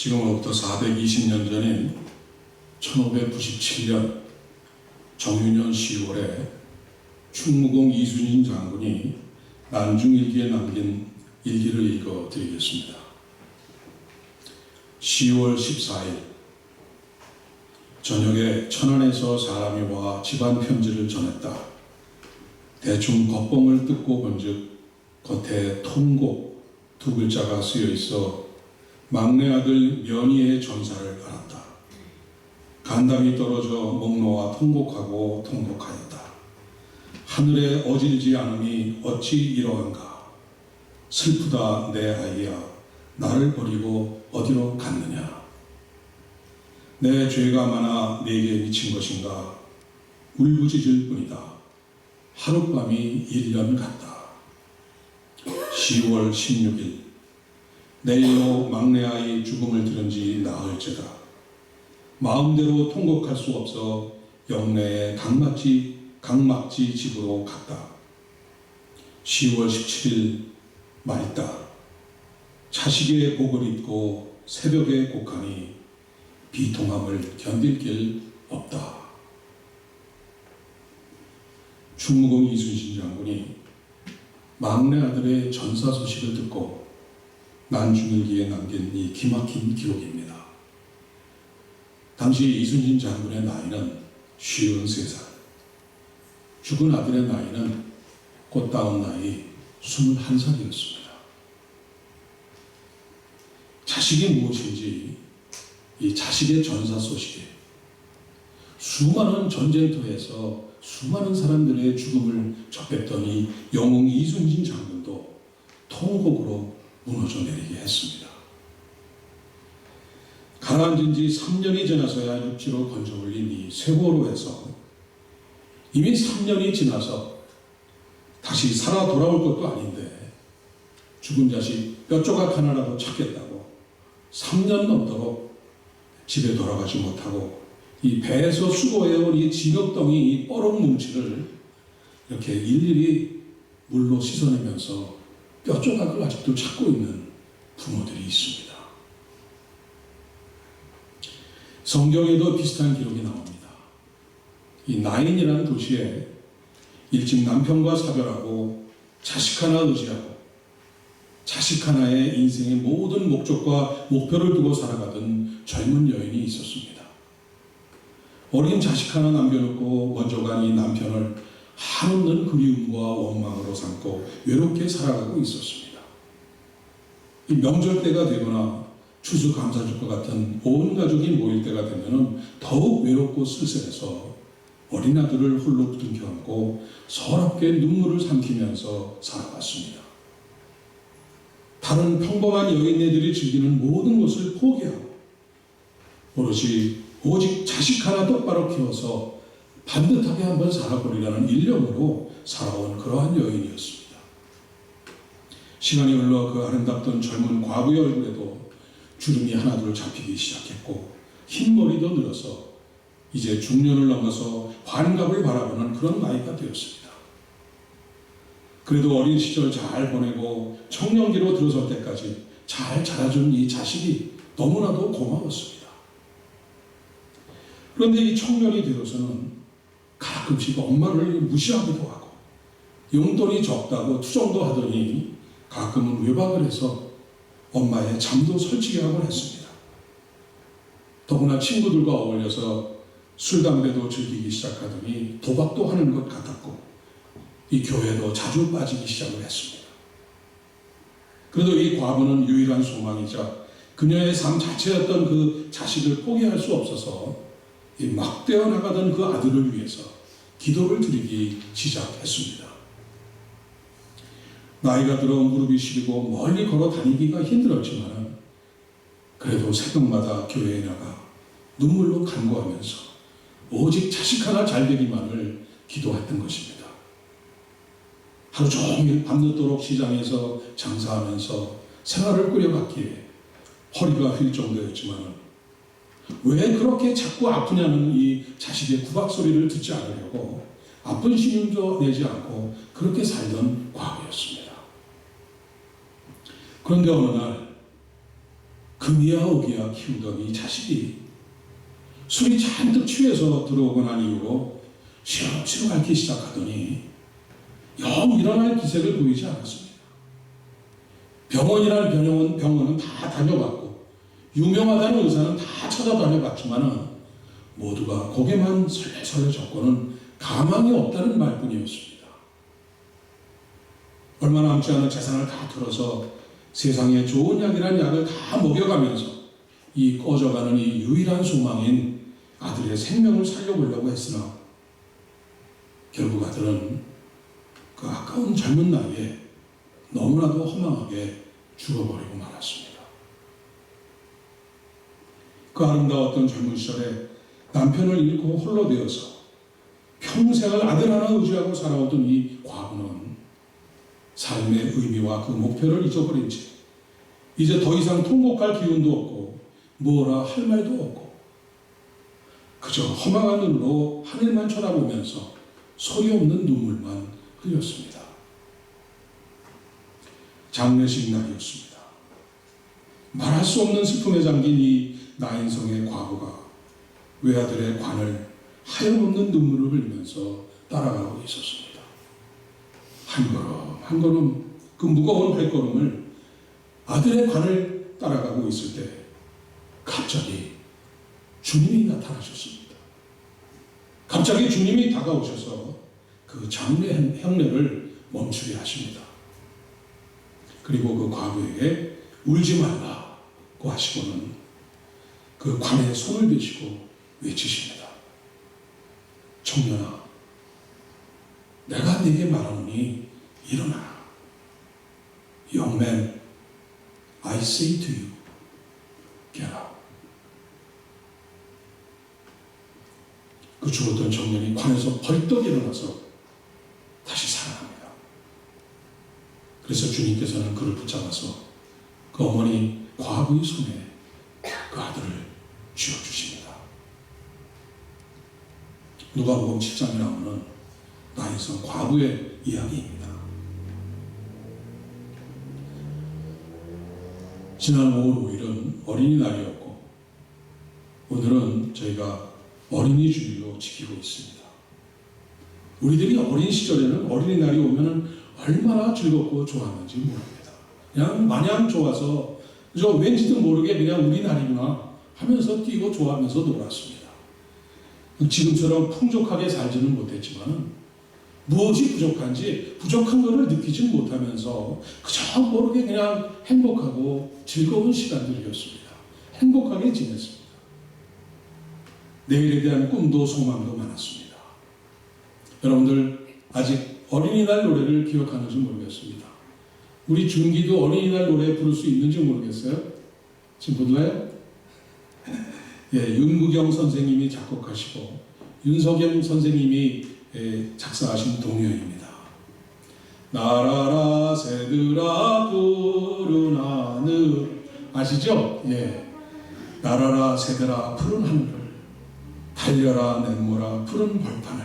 지금으로부터 420년 전인 1597년 정유년 10월에 충무공 이순신 장군이 난중일기에 남긴 일기를 읽어드리겠습니다. 10월 14일 저녁에 천안에서 사람이 와 집안 편지를 전했다. 대충 겉봉을 뜯고 본즉 겉에 통곡 두 글자가 쓰여 있어 막내 아들 면이의 전사를 알았다. 간담이 떨어져 목 놓아 통곡하고 통곡하였다. 하늘에 어질지 않음이 어찌 이러한가. 슬프다 내 아이야. 나를 버리고 어디로 갔느냐. 내 죄가 많아 내게 미친 것인가. 울부짖을 뿐이다. 하룻밤이 1년 같다. 10월 16일 내일로 막내아이 죽음을 들은 지 나흘째다. 마음대로 통곡할 수 없어 영내의 강막지 집으로 갔다. 10월 17일 맑다. 자식의 복을 입고 새벽에 곡하니 비통함을 견딜 길 없다. 충무공 이순신 장군이 막내 아들의 전사 소식을 듣고 난중일기에 남긴 이 기막힌 기록입니다. 당시 이순신 장군의 나이는 53살, 죽은 아들의 나이는 꽃다운 나이 21살이었습니다. 자식이 무엇인지 이 자식의 전사 소식에 수많은 전쟁터에서 수많은 사람들의 죽음을 접했던 이 영웅 이순신 장군도 통곡으로 무너져 내리게 했습니다. 가라앉은 지 3년이 지나서야 육지로 건져 올린 이 세월호에서 이미 3년이 지나서 다시 살아 돌아올 것도 아닌데 죽은 자식 뼈조각 하나라도 찾겠다고 3년 넘도록 집에 돌아가지 못하고 이 배에서 수거해온 이 진흙덩이 이 뻐록 뭉치를 이렇게 일일이 물로 씻어내면서 뼈조각을 아직도 찾고 있는 부모들이 있습니다. 성경에도 비슷한 기록이 나옵니다. 이 나인이라는 도시에 일찍 남편과 사별하고 자식 하나 의지하고 자식 하나의 인생의 모든 목적과 목표를 두고 살아가던 젊은 여인이 있었습니다. 어린 자식 하나 남겨놓고 먼저 간 이 남편을 한없는 그리움과 원망으로 삼고 외롭게 살아가고 있었습니다. 이 명절 때가 되거나 추수감사절과 같은 온 가족이 모일 때가 되면 더욱 외롭고 쓸쓸해서 어린 아들을 홀로 부둥켜 안고 서럽게 눈물을 삼키면서 살아갔습니다. 다른 평범한 여인네들이 즐기는 모든 것을 포기하고 오롯이 오직 자식 하나 똑바로 키워서 반듯하게 한번 살아보리라는 일념으로 살아온 그러한 여인이었습니다. 시간이 흘러 그 아름답던 젊은 과부의 얼굴에도 주름이 하나둘 잡히기 시작했고 흰머리도 늘어서 이제 중년을 넘어서 환갑을 바라보는 그런 나이가 되었습니다. 그래도 어린 시절 잘 보내고 청년기로 들어설 때까지 잘 자라준 이 자식이 너무나도 고마웠습니다. 그런데 이 청년이 되어서는 가끔씩 엄마를 무시하기도 하고 용돈이 적다고 투정도 하더니 가끔은 외박을 해서 엄마의 잠도 설치게 하곤 했습니다. 더구나 친구들과 어울려서 술, 담배도 즐기기 시작하더니 도박도 하는 것 같았고 이 교회도 자주 빠지기 시작을 했습니다. 그래도 이 과부는 유일한 소망이자 그녀의 삶 자체였던 그 자식을 포기할 수 없어서 이 막되어 나가던 그 아들을 위해서 기도를 드리기 시작했습니다. 나이가 들어 무릎이 시리고 멀리 걸어 다니기가 힘들었지만 그래도 새벽마다 교회에 나가 눈물로 간구하면서 오직 자식 하나 잘 되기만을 기도했던 것입니다. 하루 종일 밤늦도록 시장에서 장사하면서 생활을 꾸려갔기에 허리가 휠 정도였지만 왜 그렇게 자꾸 아프냐는 이 자식의 구박 소리를 듣지 않으려고 아픈 신용도 내지 않고 그렇게 살던 과거였습니다. 그런데 어느 날 금이야 억이야 키우던 이 자식이 술이 잔뜩 취해서 들어오고 난 이후로 시럽시럽 앓기 시작하더니 영 일어날 기색을 보이지 않았습니다. 병원이라는 병원은 다 다녀봤고 유명하다는 의사는 다 찾아다녀봤지만 모두가 고개만 설레설레 젓고는 가망이 없다는 말뿐이었습니다. 얼마 남지 않은 재산을 다 털어서 세상에 좋은 약이란 약을 다 먹여가면서 이 꺼져가는 이 유일한 소망인 아들의 생명을 살려보려고 했으나 결국 아들은 그 아까운 젊은 나이에 너무나도 허망하게 죽어버리고 말았습니다. 그 아름다웠던 젊은 시절에 남편을 잃고 홀로 되어서 평생을 아들 하나 의지하고 살아오던 이 과부는 삶의 의미와 그 목표를 잊어버린 채 이제 더 이상 통곡할 기운도 없고 뭐라 할 말도 없고 그저 허망한 눈으로 하늘만 쳐다보면서 소리 없는 눈물만 흘렸습니다. 장례식 날이었습니다. 말할 수 없는 슬픔에 잠긴 이 나인성의 과부가 외아들의 관을 하염없는 눈물을 흘리면서 따라가고 있었습니다. 한 걸음 한 걸음 그 무거운 발걸음을 아들의 관을 따라가고 있을 때 갑자기 주님이 나타나셨습니다. 갑자기 주님이 다가오셔서 그 장례 행례를 멈추게 하십니다. 그리고 그 과부에게 울지 말라고 하시고는 그 관에 손을 대시고 외치십니다. 청년아, 내가 네게 말하노니 일어나라. Young man, I say to you, get up. 그 죽었던 청년이 관에서 벌떡 일어나서 다시 살아납니다. 그래서 주님께서는 그를 붙잡아서 그 어머니 과부의 손에 그 아들을 쥐어주십니다. 누가복음 7장에 나오는 나인성 과부의 이야기입니다. 지난 5월 5일은 어린이날이었고 오늘은 저희가 어린이 주일로 지키고 있습니다. 우리들이 어린 시절에는 어린이날이 오면 얼마나 즐겁고 좋았는지 모릅니다. 그냥 마냥 좋아서 왠지도 모르게 그냥 우리 날이구나 하면서 뛰고 좋아하면서 놀았습니다. 지금처럼 풍족하게 살지는 못했지만 무엇이 부족한지 부족한 것을 느끼지 못하면서 그저 모르게 그냥 행복하고 즐거운 시간들이었습니다. 행복하게 지냈습니다. 내일에 대한 꿈도 소망도 많았습니다. 여러분들 아직 어린이날 노래를 기억하는지 모르겠습니다. 우리 준기도 어린이날 노래 부를 수 있는지 모르겠어요. 지금 불러요? 예, 윤구경 선생님이 작곡하시고 윤석영 선생님이 작사하신 동요입니다. 나라라 새들아 푸른 하늘 아시죠? 예. 나라라 새들아 푸른 하늘을 달려라 냇물아 푸른 벌판을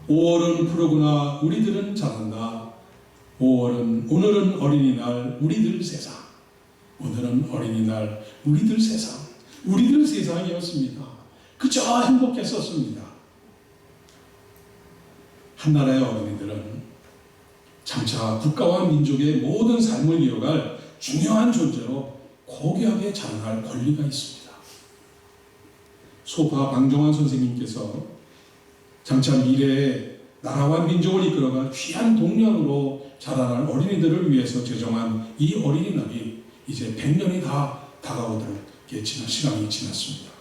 5월은 푸르구나 우리들은 잘한다. 5월은 오늘은 어린이날 우리들 세상. 오늘은 어린이날 우리들 세상. 우리들 세상이었습니다. 그저 행복했었습니다. 한나라의 어린이들은 장차 국가와 민족의 모든 삶을 이어갈 중요한 존재로 고귀하게 자라날 권리가 있습니다. 소파 방정환 선생님께서 장차 미래에 나라와 민족을 이끌어갈 귀한 동력으로 자라날 어린이들을 위해서 제정한 이 어린이날이 이제 100년이 다 다가오도록 시간이 지났습니다.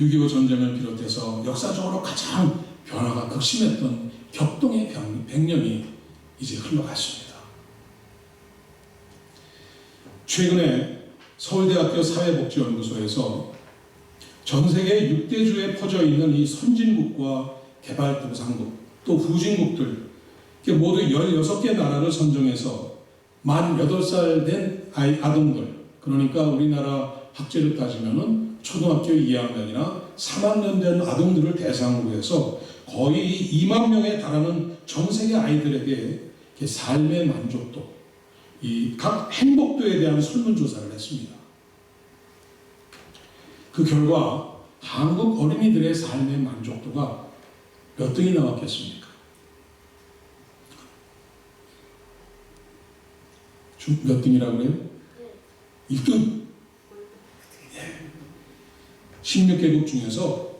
6.25 전쟁을 비롯해서 역사적으로 가장 변화가 극심했던 격동의 100년이 이제 흘러갔습니다. 최근에 서울대학교 사회복지연구소에서 전 세계 6대주에 퍼져 있는 이 선진국과 개발도상국 또 후진국들 모두 16개 나라를 선정해서 만 8살 된 아동들, 그러니까 우리나라 학제를 따지면은 초등학교 2학년이나 3학년 된 아동들을 대상으로 해서 거의 2만 명에 달하는 전 세계 아이들에게 삶의 만족도, 이 각 행복도에 대한 설문조사를 했습니다. 그 결과 한국 어린이들의 삶의 만족도가 몇 등이 나왔겠습니까? 몇 등이라고 그래요? 1등. 16개국 중에서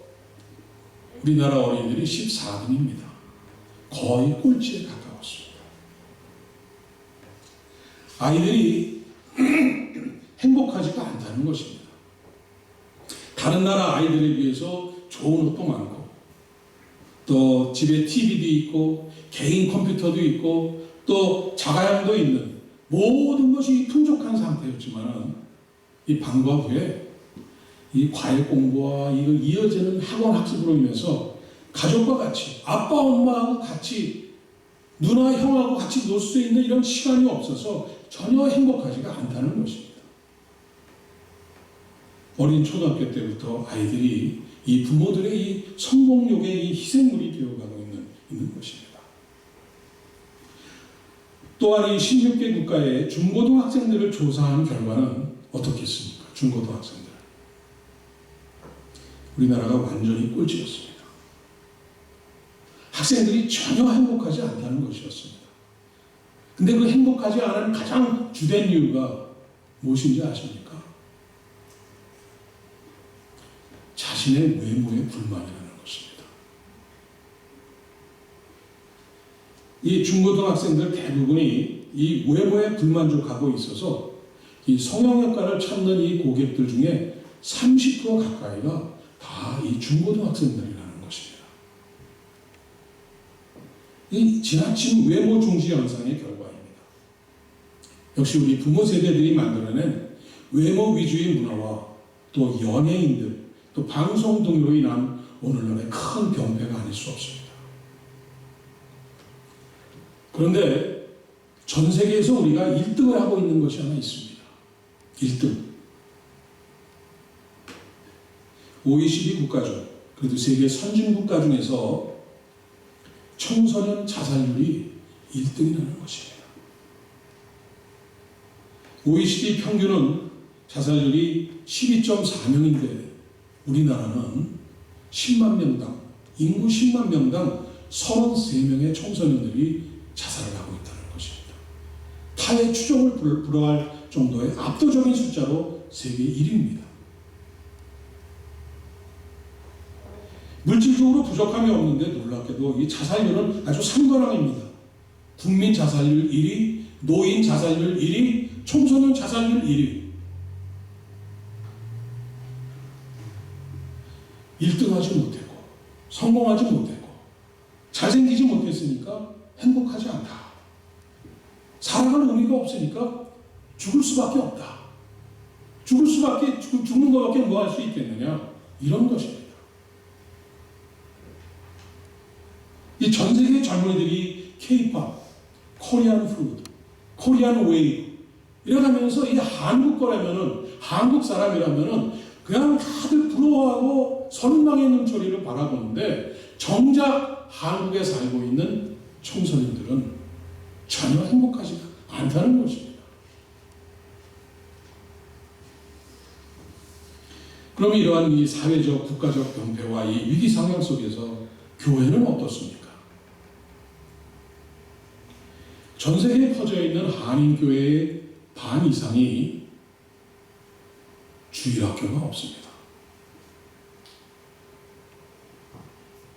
우리나라 어린이들이 14등입니다. 거의 꼴찌에 가까웠습니다. 아이들이 행복하지가 않다는 것입니다. 다른 나라 아이들에 비해서 좋은 옷도 많고, 또 집에 TV도 있고, 개인 컴퓨터도 있고, 또 자가용도 있는 모든 것이 풍족한 상태였지만, 이 방과 후에 이 과외 공부와 이걸 이어지는 학원 학습으로 인해서 가족과 같이, 아빠, 엄마하고 같이, 누나, 형하고 같이 놀 수 있는 이런 시간이 없어서 전혀 행복하지가 않다는 것입니다. 어린 초등학교 때부터 아이들이 이 부모들의 이 성공욕의 이 희생물이 되어가고 있는 것입니다. 또한 이 16개 국가의 중고등학생들을 조사한 결과는 어떻겠습니까? 중고등학생들. 우리나라가 완전히 꼴찌였습니다. 학생들이 전혀 행복하지 않다는 것이었습니다. 근데 그 행복하지 않은 가장 주된 이유가 무엇인지 아십니까? 자신의 외모에 불만이라는 것입니다. 이 중고등학생들 대부분이 이 외모에 불만족하고 있어서 이 성형외과를 찾는 이 고객들 중에 30% 가까이가 다 이 중고등학생들이라는 것입니다. 이 지나친 외모 중시 현상의 결과입니다. 역시 우리 부모 세대들이 만들어낸 외모 위주의 문화와 또 연예인들, 또 방송 등으로 인한 오늘날의 큰 병폐가 아닐 수 없습니다. 그런데 전 세계에서 우리가 1등을 하고 있는 것이 하나 있습니다. 1등. OECD 국가 중, 그래도 세계 선진국가 중에서 청소년 자살률이 1등이라는 것입니다. OECD 평균은 자살률이 12.4명인데 우리나라는 10만 명당, 인구 10만 명당 33명의 청소년들이 자살을 하고 있다는 것입니다. 타의 추종을 불허할 정도의 압도적인 숫자로 세계 1위입니다. 물질적으로 부족함이 없는데 놀랍게도 이 자살률은 아주 상관왕입니다. 국민 자살률 1위, 노인 자살률 1위, 청소년 자살률 1위. 1등하지 못했고, 성공하지 못했고, 잘생기지 못했으니까 행복하지 않다. 살아갈 의미가 없으니까 죽을 수밖에 없다. 죽는 것밖에 뭐 할 수 있겠느냐. 이런 것입니다. 이 전 세계 젊은이들이 K-pop, 코리안 푸드, 코리안 웨이브 이러면서 이 한국 거라면은, 한국 사람이라면은 그냥 다들 부러워하고 선망의 눈초리를 바라보는데 정작 한국에 살고 있는 청소년들은 전혀 행복하지 않다는 것입니다. 그럼 이러한 이 사회적, 국가적 병폐와 이 위기 상황 속에서 교회는 어떻습니까? 전 세계에 퍼져 있는 한인교회의 반 이상이 주일학교가 없습니다.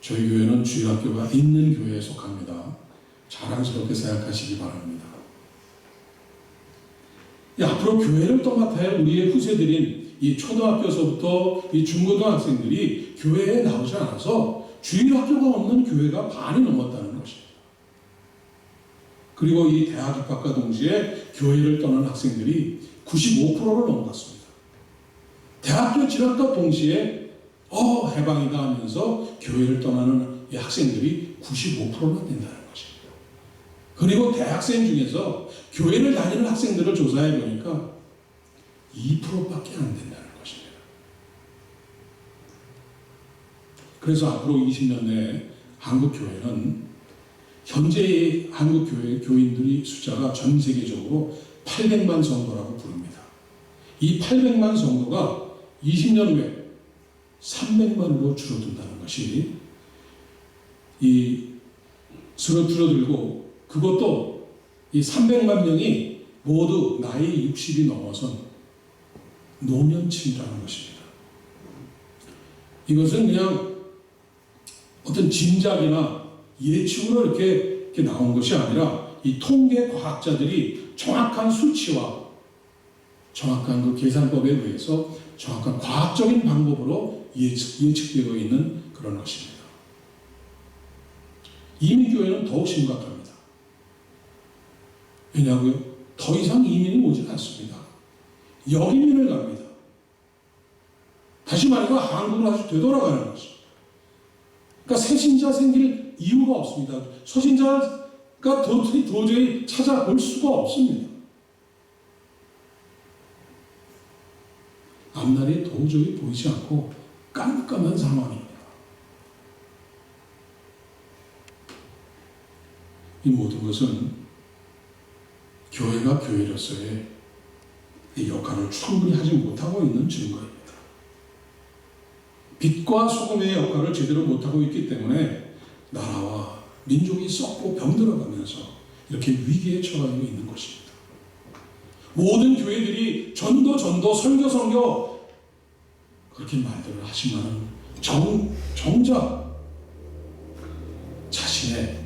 저희 교회는 주일학교가 있는 교회에 속합니다. 자랑스럽게 생각하시기 바랍니다. 앞으로 교회를 떠맡아야 우리의 후세들인 이 초등학교서부터 이 중고등학생들이 교회에 나오지 않아서 주일학교가 없는 교회가 반이 넘었다는 것입니다. 그리고 이 대학 입학과 동시에 교회를 떠난 학생들이 95%를 넘어갔습니다. 대학교 진학과 동시에 해방이다 하면서 교회를 떠나는 이 학생들이 95%나 된다는 것입니다. 그리고 대학생 중에서 교회를 다니는 학생들을 조사해 보니까 2%밖에 안 된다는 것입니다. 그래서 앞으로 20년 내에 한국 교회는 현재의 한국 교회 교인들이 숫자가 전 세계적으로 800만 성도라고 부릅니다. 이 800만 성도가 20년 후에 300만으로 줄어든다는 것이 이 수로 줄어들고, 그것도 이 300만 명이 모두 나이 60이 넘어선 노년층이라는 것입니다. 이것은 그냥 어떤 짐작이나 예측으로 이렇게 나온 것이 아니라 이 통계 과학자들이 정확한 수치와 정확한 그 계산법에 의해서 정확한 과학적인 방법으로 예측되어 있는 그런 것입니다. 이민교회는 더욱 심각합니다. 왜냐고요? 더 이상 이민이 오지 않습니다. 역이민을 갑니다. 다시 말해서 한국으로 다시 되돌아가는 것입니다. 그러니까 새신자 생길 이유가 없습니다. 초신자가 도저히 찾아볼 수가 없습니다. 앞날이 도저히 보이지 않고 깜깜한 상황입니다. 이 모든 것은 교회가 교회로서의 이 역할을 충분히 하지 못하고 있는 증거입니다. 빛과 소금의 역할을 제대로 못하고 있기 때문에 나라와 민족이 썩고 병들어가면서 이렇게 위기에 처하고 있는 것입니다. 모든 교회들이 전도, 설교 그렇게 말들을 하지만 정작 자신의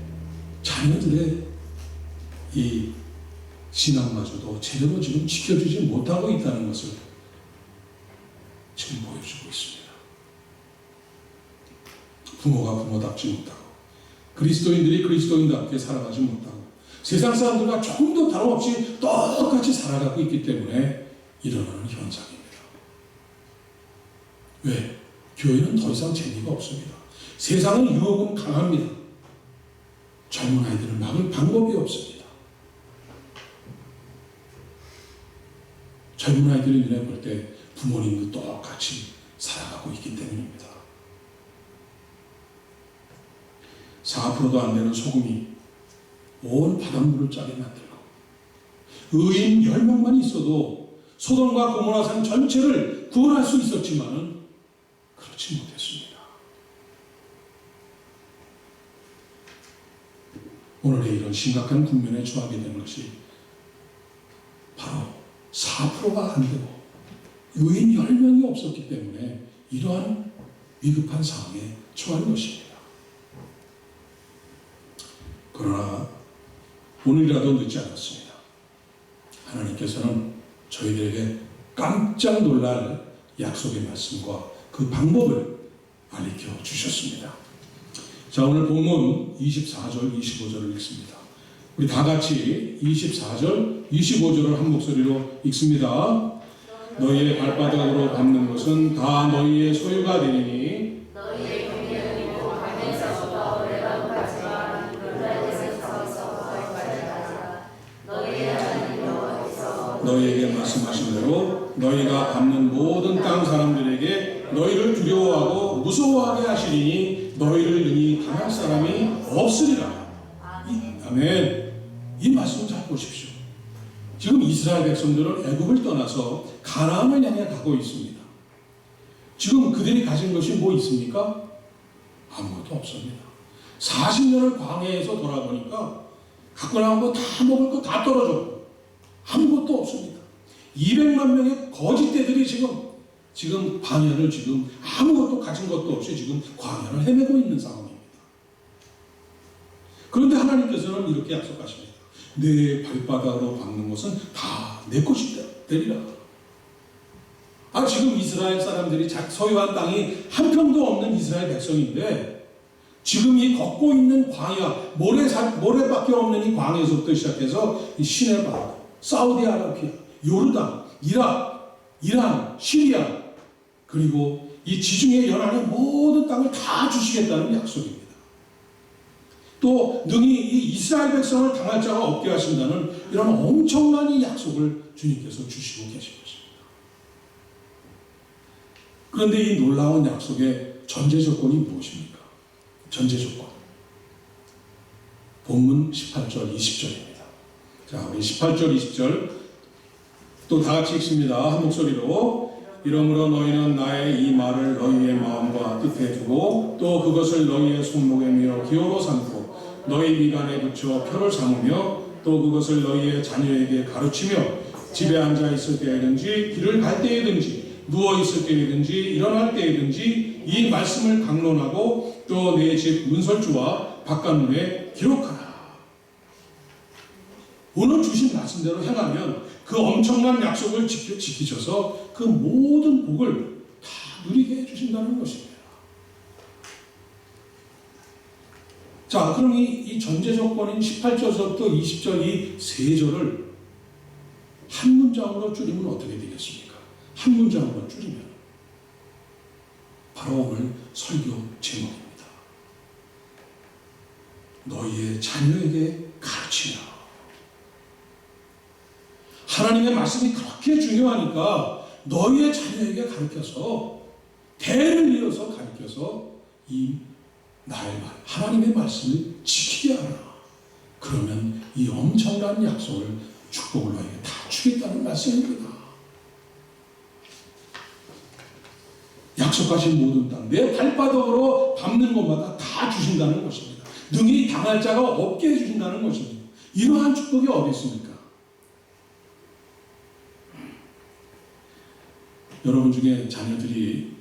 자녀들의 이 신앙마저도 제대로 지금 지켜주지 못하고 있다는 것을 지금 보여주고 있습니다. 부모가 부모답지 못하고, 그리스도인들이 그리스도인답게 살아가지 못하고, 세상 사람들과 조금도 다름없이 똑같이 살아가고 있기 때문에 일어나는 현상입니다. 왜? 교회는 더 이상 재미가 없습니다. 세상은 유혹은 강합니다. 젊은 아이들을 막을 방법이 없습니다. 젊은 아이들이 눈에 볼 때 부모님도 똑같이 살아가고 있기 때문입니다. 4%도 안 되는 소금이 온 바닷물을 짜게 만들고, 의인 10명만 있어도 소돔과 고모라 산 전체를 구원할 수 있었지만은 그렇지 못했습니다. 오늘의 이런 심각한 국면에 처하게 되는 것이 바로 4%가 안 되고 의인 10명이 없었기 때문에 이러한 위급한 상황에 처한 것입니다. 그러나 오늘이라도 늦지 않았습니다. 하나님께서는 저희들에게 깜짝 놀랄 약속의 말씀과 그 방법을 알려 주셨습니다. 자, 오늘 본문 24절, 25절을 읽습니다. 우리 다 같이 24절, 25절을 한 목소리로 읽습니다. 너희의 발바닥으로 밟는 것은 다 너희의 소유가 되리니 너희에게 말씀하신 대로 너희가 밟는 모든 땅 사람들에게 너희를 두려워하고 무서워하게 하시리니 너희를 능히 당할 사람이 없으리라. 아멘. 이 말씀 잘 보십시오. 지금 이스라엘 백성들은 애굽을 떠나서 가나안을 향해 가고 있습니다. 지금 그들이 가진 것이 뭐 있습니까? 아무것도 없습니다. 40년을 광야에서 돌아보니까 갖고 나온 거 다 먹을 거 다 떨어졌고 아무것도 없습니다. 200만 명의 거짓대들이 지금 광야를 지금 아무것도 가진 것도 없이 지금 광야를 헤매고 있는 상황입니다. 그런데 하나님께서는 이렇게 약속하십니다. 내 발바닥으로 밟는 것은 다 내 것이 되리라. 지금 이스라엘 사람들이 소유한 땅이 한 평도 없는 이스라엘 백성인데 지금 이 걷고 있는 광야, 모래밖에 없는 이 광야에서부터 시작해서 이 시내바다, 사우디아라비아, 요르단, 이락, 이란, 시리아, 그리고 이 지중해 연안의 모든 땅을 다 주시겠다는 약속입니다. 또 능히 이 이스라엘 백성을 당할 자가 없게 하신다는 이런 엄청난 이 약속을 주님께서 주시고 계신 것입니다. 그런데 이 놀라운 약속의 전제 조건이 무엇입니까? 전제 조건. 본문 18절, 20절입니다. 자, 우리 18절, 20절 또 다 같이 읽습니다. 한 목소리로. 이러므로 너희는 나의 이 말을 너희의 마음과 뜻에 두고 또 그것을 너희의 손목에 메어 기호로 삼고 너희 미간에 붙여 표를 삼으며 또 그것을 너희의 자녀에게 가르치며 집에 앉아 있을 때에든지 길을 갈 때에든지 누워 있을 때에든지 일어날 때에든지 이 말씀을 강론하고 또 내 집 문설주와 바깥문에 기록하라. 오늘 주신 말씀대로 행하면 그 엄청난 약속을 지키셔서 그 모든 복을 다 누리게 해주신다는 것입니다. 자, 그럼 이 전제 조건인 18절부터 20절 이 세 절을 한 문장으로 줄이면 어떻게 되겠습니까? 한 문장으로 줄이면 바로 오늘 설교 제목입니다. 너희의 자녀에게 가르치라. 하나님의 말씀이 그렇게 중요하니까 너희의 자녀에게 가르쳐서 대를 이어서 가르쳐서 이 나의 말, 하나님의 말씀을 지키게 하라. 그러면 이 엄청난 약속을 축복을 너희에게 다 주겠다는 말씀입니다. 약속하신 모든 땅, 내 발바닥으로 밟는 곳마다 다 주신다는 것입니다. 능히 당할 자가 없게 해주신다는 것입니다. 이러한 축복이 어디 있습니까? 여러분 중에 자녀들이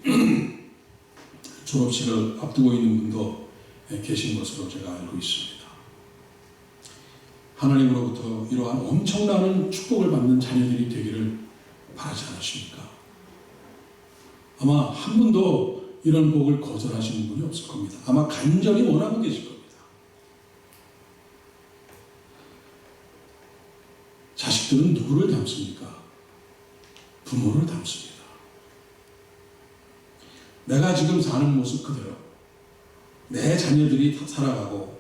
졸업식을 앞두고 있는 분도 계신 것으로 제가 알고 있습니다. 하나님으로부터 이러한 엄청난 축복을 받는 자녀들이 되기를 바라지 않으십니까? 아마 한 분도 이런 복을 거절하시는 분이 없을 겁니다. 아마 간절히 원하고 계실 겁니다. 자식들은 누구를 닮습니까? 부모를 닮습니다. 내가 지금 사는 모습 그대로 내 자녀들이 살아가고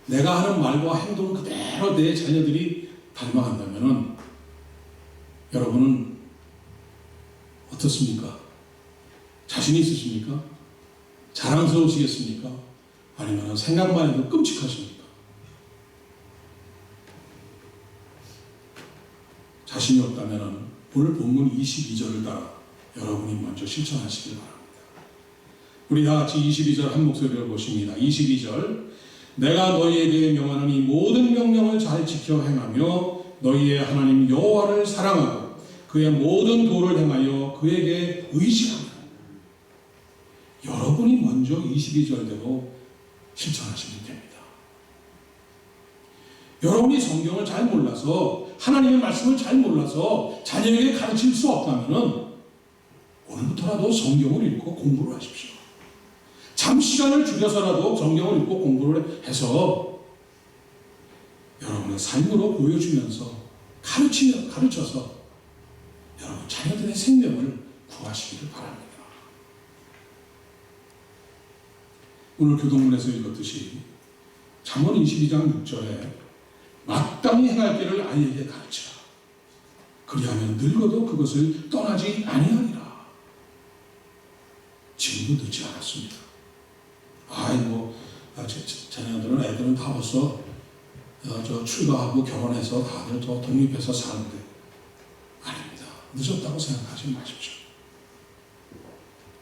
내가 하는 말과 행동 그대로 내 자녀들이 닮아간다면 여러분은 어떻습니까? 자신이 있으십니까? 자랑스러우시겠습니까? 아니면 생각만 해도 끔찍하십니까? 자신이 없다면 오늘 본문 22절을 따라 여러분이 먼저 실천하시길 바랍니다. 우리 다 같이 22절 한 목소리로 보십니다. 22절 내가 너희에게 명하는 이 모든 명령을 잘 지켜 행하며 너희의 하나님 여호와를 사랑하고 그의 모든 도를 행하여 그에게 의지하라. 여러분이 먼저 22절대로 실천하시면 됩니다. 여러분이 성경을 잘 몰라서 하나님의 말씀을 잘 몰라서 자녀에게 가르칠 수 없다면 오늘부터라도 성경을 읽고 공부를 하십시오. 잠시간을 줄여서라도 성경을 읽고 공부를 해서 여러분의 삶으로 보여주면서 가르쳐서 여러분 자녀들의 생명을 구하시기를 바랍니다. 오늘 교동문에서 읽었듯이 잠언 22장 6절에 마땅히 행할 길을 아이에게 가르치라. 그리하면 늙어도 그것을 떠나지 아니하리라. 지금도 늦지 않았습니다. 자녀들은 애들은 다 벌써 출가하고 결혼해서 다들 더 독립해서 사는데 아닙니다. 늦었다고 생각하지 마십시오.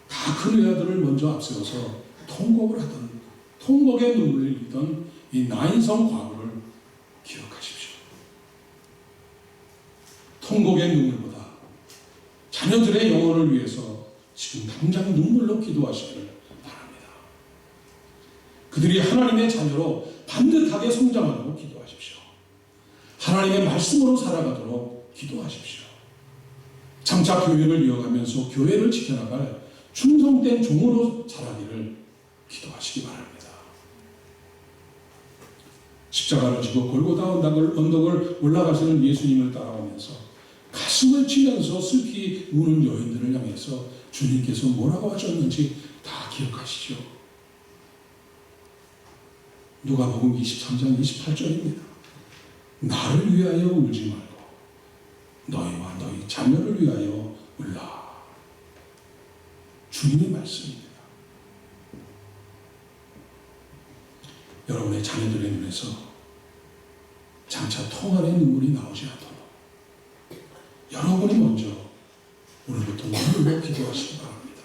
다 큰 애들을 먼저 앞세워서 통곡을 하던 통곡의 눈물을 흘리던 이 나인성 과부를 기억하십시오. 통곡의 눈물보다 자녀들의 영혼을 위해서 지금 당장 눈물로 기도하시기를 바랍니다. 그들이 하나님의 자녀로 반듯하게 성장하도록 기도하십시오. 하나님의 말씀으로 살아가도록 기도하십시오. 장차 교회를 이어가면서 교회를 지켜나갈 충성된 종으로 자라기를 기도하시기 바랍니다. 십자가를 지고 골고다 언덕을 올라가시는 예수님을 따라오면서 가슴을 치면서 슬피 우는 여인들을 향해서 주님께서 뭐라고 하셨는지 다 기억하시죠. 누가복음 23장 28절입니다. 나를 위하여 울지 말고 너희와 너희 자녀를 위하여 울라. 주님의 말씀입니다. 여러분의 자녀들의 눈에서 장차 통할의 눈물이 나오지 않도록 여러분 여러분이 먼저 오늘부터 눈물로 기도하시기 바랍니다.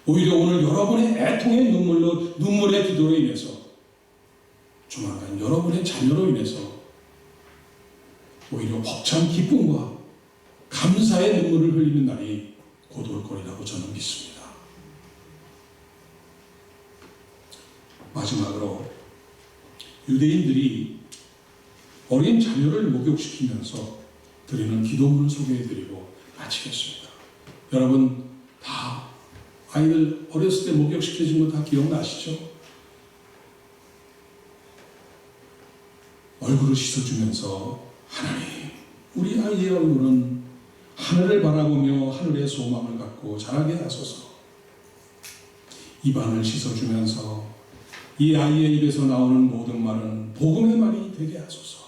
오히려 오늘 여러분의 애통의 눈물의 기도로 인해서 조만간 여러분의 자녀로 인해서 오히려 벅찬 기쁨과 감사의 눈물을 흘리는 날이 곧 올 거리라고 저는 믿습니다. 마지막으로 유대인들이 어린 자녀를 목욕시키면서 드리는 기도문을 소개해드리고 마치겠습니다. 여러분 다 아이들 어렸을 때 목욕시켜준 거 다 기억나시죠? 얼굴을 씻어주면서 하나님, 우리 아이의 얼굴은 하늘을 바라보며 하늘의 소망을 갖고 자라게 하소서. 입안을 씻어주면서 이 아이의 입에서 나오는 모든 말은 복음의 말이 되게 하소서.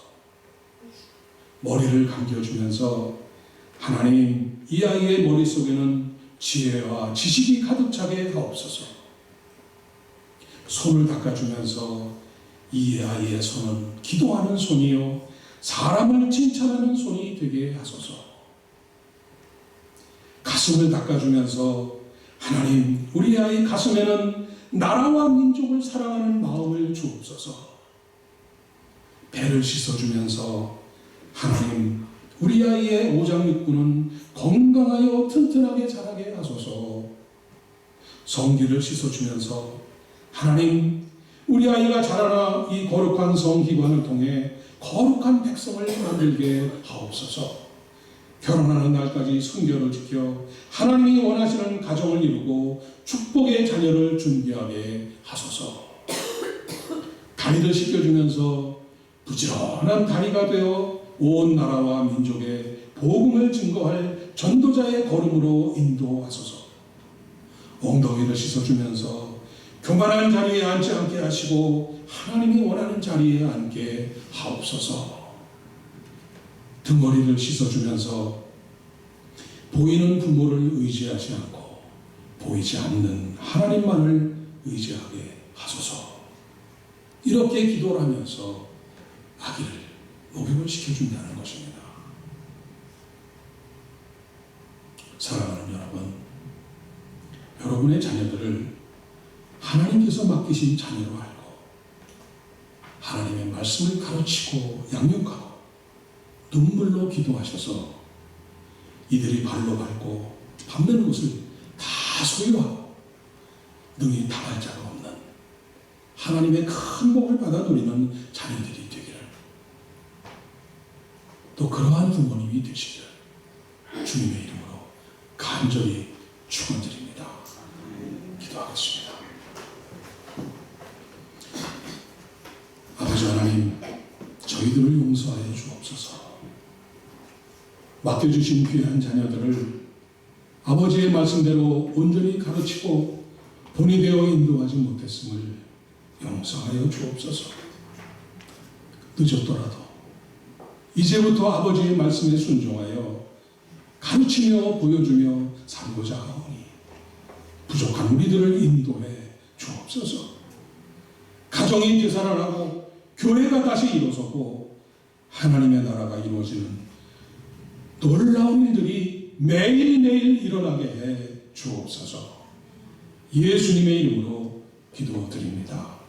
머리를 감겨주면서 하나님, 이 아이의 머릿속에는 지혜와 지식이 가득 차게 하옵소서. 손을 닦아주면서 이 아이의 손은 기도하는 손이요 사람을 칭찬하는 손이 되게 하소서. 가슴을 닦아주면서 하나님, 우리 아이 가슴에는 나라와 민족을 사랑하는 마음을 주옵소서. 배를 씻어주면서 하나님, 우리 아이의 오장육부는 건강하여 튼튼하게 자라게 하소서. 성기를 씻어주면서 하나님, 우리 아이가 자라나 이 거룩한 성기관을 통해 거룩한 백성을 만들게 하옵소서. 결혼하는 날까지 순결을 지켜 하나님이 원하시는 가정을 이루고 축복의 자녀를 준비하게 하소서. 다리를 씻겨주면서 부지런한 다리가 되어 온 나라와 민족에 복음을 증거할 전도자의 걸음으로 인도하소서. 엉덩이를 씻어주면서 교만한 자리에 앉지 않게 하시고 하나님이 원하는 자리에 앉게 하옵소서. 등허리를 씻어주면서 보이는 부모를 의지하지 않고 보이지 않는 하나님만을 의지하게 하소서. 이렇게 기도를 하면서 아기를 목욕을 시켜준다는 것입니다. 사랑하는 여러분, 여러분의 자녀들을 하나님께서 맡기신 자녀로 알고 하나님의 말씀을 가르치고 양육하고 눈물로 기도하셔서 이들이 발로 밟고 밟는 곳을 다 소유하고 능히 당할 자가 없는 하나님의 큰 복을 받아 누리는 자녀들이 되기를, 또 그러한 부모님이 되시기를 주님의 이름으로 간절히 축원드립니다. 기도하겠습니다. 아버지 하나님, 저희들을 용서하여 주옵소서. 맡겨주신 귀한 자녀들을 아버지의 말씀대로 온전히 가르치고 본이 되어 인도하지 못했음을 용서하여 주옵소서. 늦었더라도 이제부터 아버지의 말씀에 순종하여 가르치며 보여주며 살고자 하오니 부족한 우리들을 인도해 주옵소서. 가정이 되살아나고 교회가 다시 일어서고 하나님의 나라가 이루어지는 놀라운 일들이 매일매일 일어나게 해 주옵소서. 예수님의 이름으로 기도드립니다.